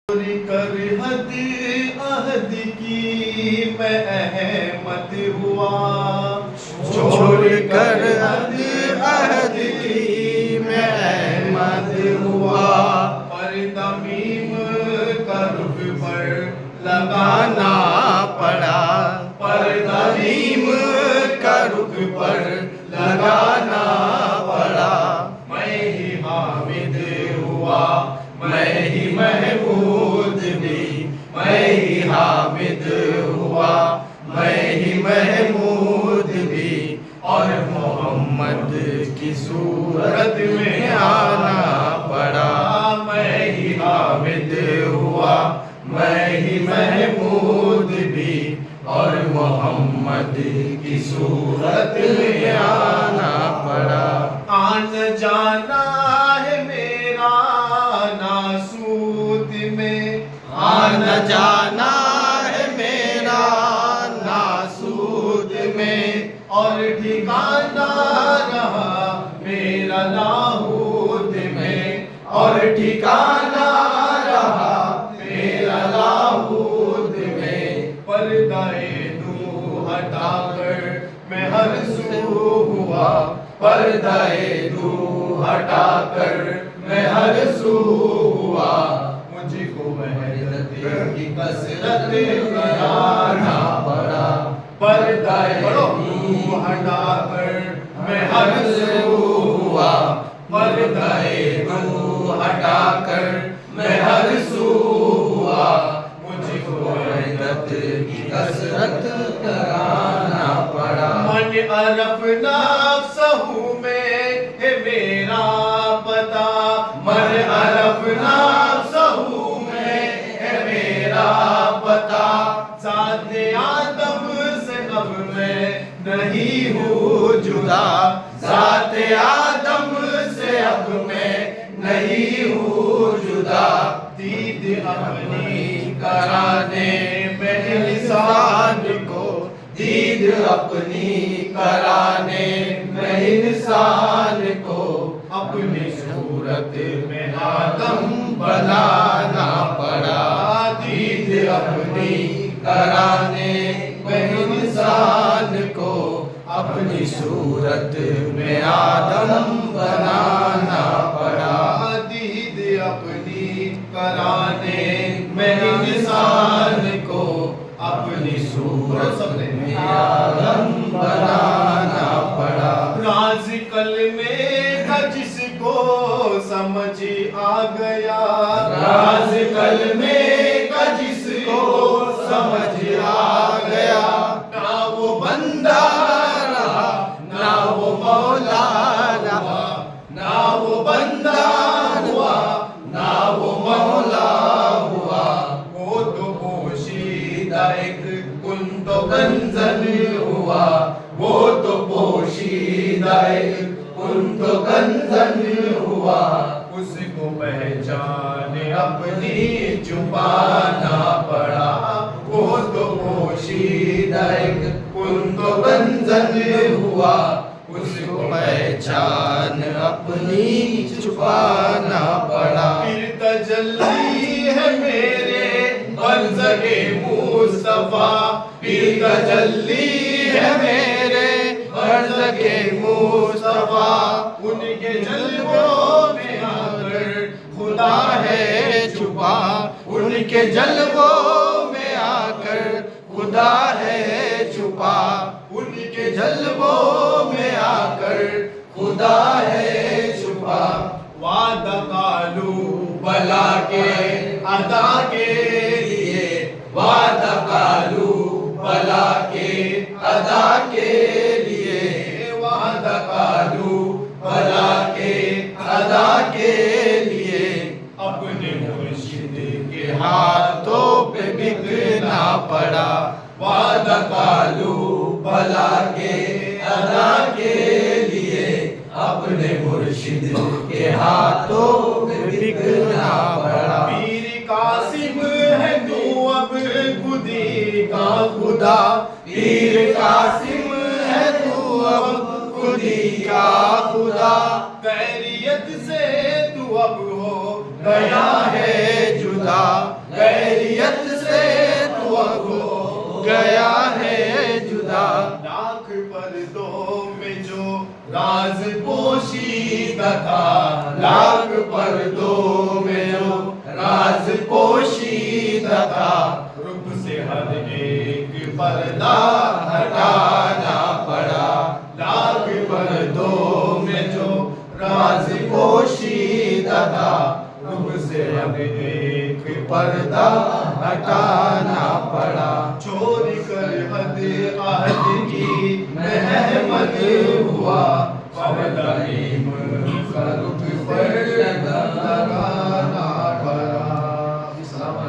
کر حد عہد کی میں احمد ہوا، چھوڑ کر حد عہد کی میں احمد ہوا، پر تمیم کا رخ پر لگانا پڑا، پر تمیم کا رخ پر لگانا پڑا، میں ہی حامد ہوا، میں ہی محمود بھی، میں ہی حامد ہوا، میں ہی محمود بھی، اور محمد کی صورت میں آنا پڑا، میں ہی حامد ہوا، میں ہی محمود بھی، اور محمد کی صورت میں آنا پڑا، آن جانا ہے میرا ناسوت میں، آنا جانا ہے میرا ناسوت میں، اور ٹھکانہ رہا میرا لاہوت میں، اور ٹھکانہ رہا میرا لاہوت میں، پردہ دو ہٹا کر میں ہر سو ہوا، پردہ دو ہٹا کر میں ہر سو ہوا، مجھ کو وحدت کی کثرت کرانا پڑا، پردہ دو ہٹا کر میں ہر سو ہوا، پردہ دو ہٹا کر میں ہر سو ہوا، مجھ کو وحدت کی کثرت کرانا پڑا، من عرف نفسہ میں ہے میرا پتہ، من عرف نفسہ میں ہے میرا پتہ، ذات آدم سے اب میں نہیں ہوں جدا، ذات آدم سے اب میں نہیں ہوں جدا، دید اپنی کرانے میں انسان کو، دید اپنی کرانے میں انسان کو، اپنی صورت میں آدم بنانا پڑا، دید اپنی کرانے میں انسان کو، اپنی صورت میں آدم بنانا پڑا، دید اپنی کرانے میں انسان کو، اپنی صورت میں آدم بنانا پڑا، راز کلمے کا جس کو سمجھ آ گیا، راز کلمے کا جس کو سمجھ آ گیا، نہ وہ بندہ رہا نہ وہ مولا رہا، نہ وہ بندہ ہوا نہ وہ مولا ہوا، وہ تو پوشیدہ ایک کن تو کنزن ہوا، وہ تو پوشیدہ ایک کن تو کنزن ہوا، اس کو پہچان اپنی چھپانا پڑا، وہ تو پوشیدہ ایک کن تو کنزن ہوا، اس کو پہچان اپنی چھپانا پڑا، پھر تجلی ہے میرے برزخ مصطفیٰ، پھر تجلی ہے میرے برزخ مصطفیٰ، ان کے جلووں میں آ کر خدا ہے چھپا، ان کے جلووں میں آ کر خدا ہے چھپا، ان کے جلووں میں آ کر خدا ہے چھپا، وعدہ قالو بلا کے ادا کے لیے، وعدہ قالو بلا کے ادا کے لیے، وعدہ قالو بلا کے ادا کے لیے، اپنے مرشد کے ہاتھوں پہ بکنا پڑا، وعدہ قالو بلا کے ادا کے لیے، اپنے مرشد کے ہاتھوں پہ بکنا پڑا، پیر قاسم ہے تو اب خودی کا خدا، پیر قاسم ہے تو اب خودی کا خدا، خیریت سے تو اب ہو گیا ہے جدا، پوشیدہ تھا، لاکھ پردوں میں جو راز پوشیدہ تھا، رخ سے ہر ایک پردہ ہٹانا پڑا، لاکھ پردوں میں جو راز پوشیدہ تھا، رخ سے ہر ایک پردہ ہٹانا پڑا، چھوڑ کر حد عہد کی محمد ہوا، ابراہیم کا رخ پر لگا